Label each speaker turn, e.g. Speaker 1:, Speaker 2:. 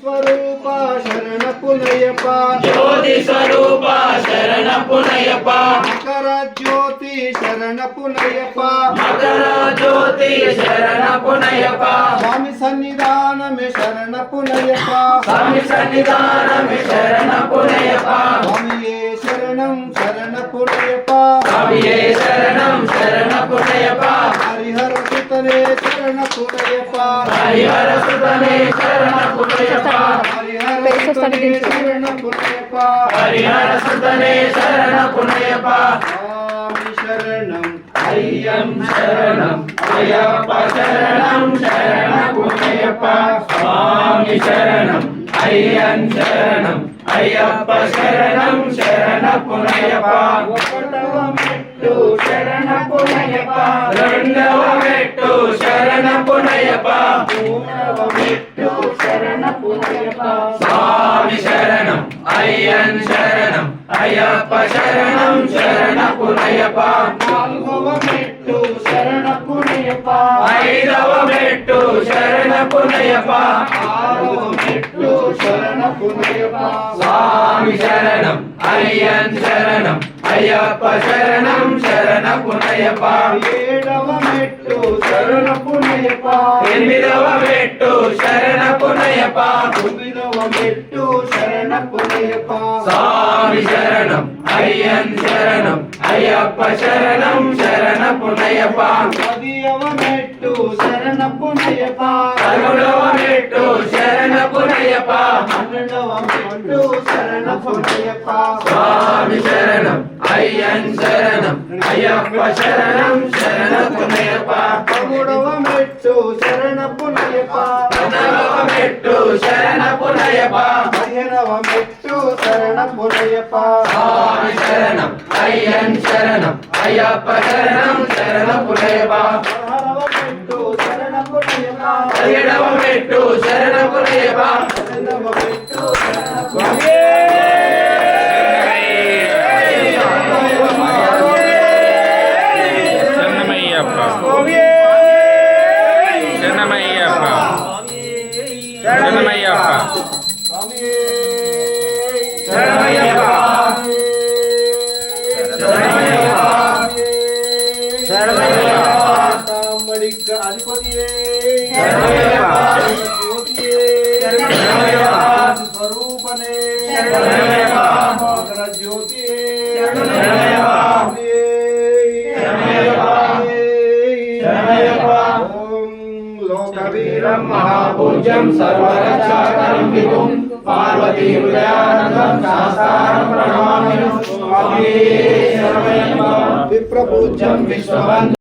Speaker 1: स्वरूप शरण पुनयप
Speaker 2: ज्योति स्वरूप शरण पुनयप
Speaker 1: मकर ज्योति शरण पुनयप
Speaker 2: मकर ज्योति शरण पुनयप
Speaker 1: स्वामी सन्निधान में शरण पुनयप
Speaker 2: स्वामी सन्निधान में शरण पुनयप
Speaker 1: स्वामी शरणं शरण पुनयप
Speaker 2: स्वामी शरणं शरण पुनयप
Speaker 1: हरिहर सुतने शरण पुनयप
Speaker 2: हरिहर सुतने शरण पुनयप
Speaker 1: हरिहर सुतने शरण पुनयप
Speaker 2: हरिहर सुतने शरण पुनयप
Speaker 1: स्वामी शरणं
Speaker 2: अय्यं शरणं अय्यप्प शरणं शरण पुनयप स्वामी शरणं अय्यं शरणं अय्यप्प शरणं शरण पुनयप ఒకటవ మెట్టు శరణ పునయప రెండవ మెట్టు శరణ పునయప మూడవ మెట్టు శరణ పునయప స్వామి శరణం అయ్యన్ శరణం అయ్యప్ప శరణం శరణ పునయప నాలుగవ మెట్టు శరణ పునయప ఐదవ మెట్టు శరణ పునయప ఆరవ మెట్టు శరణ పునయప స్వామి శరణం అయ్యన్ శరణం అయ్యప్ప శరణం శరణ పునయప
Speaker 1: ఏడవ మెట్టు శరణ పునయప
Speaker 2: ఎనిమిదవ మెట్టు శరణ పునయప
Speaker 1: తొమ్మిదవ మెట్టు శరణ పునయప
Speaker 2: స్వామి శరణం అయ్యన్ శరణం అయ్యప్ప శరణం శరణ పునయప
Speaker 1: పదియవ మెట్టు శరణ పునయప
Speaker 2: పదమూడవ మెట్టు శరణ పునయప
Speaker 1: పన్నెండవ మెట్టు శరణ పునయప
Speaker 2: స్వామి శరణం అయ్యన్ శరణం అయ్యప్ప శరణం శరణ పునయప
Speaker 1: పదమూడవ మెట్టు శరణ పునయప
Speaker 2: పద్నాలుగవ మెట్టు శరణ పునయప
Speaker 1: పదిహేనవ మెట్టు శరణ పునయప
Speaker 2: స్వామి శరణం అయ్యన్ శరణం అయ్యప్ప శరణం శరణ పునయప
Speaker 1: పదహారవ మెట్టు శరణ పునయప
Speaker 2: పదిహేడవ మెట్టు శరణ పునయప
Speaker 1: పన్నెండవ మెట్టు శరణ
Speaker 3: శరణమయ్యప్ప శరణమయ్యప్ప శరణమయ్యప్ప
Speaker 1: అధిపతియే స్వరూపనే జ్యోతియే
Speaker 2: లోకవీరం మహాపూజ్యం సర్వరక్షాకరం విభుం పార్వతీ హృదయానందం శాస్త్రం ప్రణమామి స్వామి శరణమయ్యప్ప విప్రపూజ్యం విశ్వవంద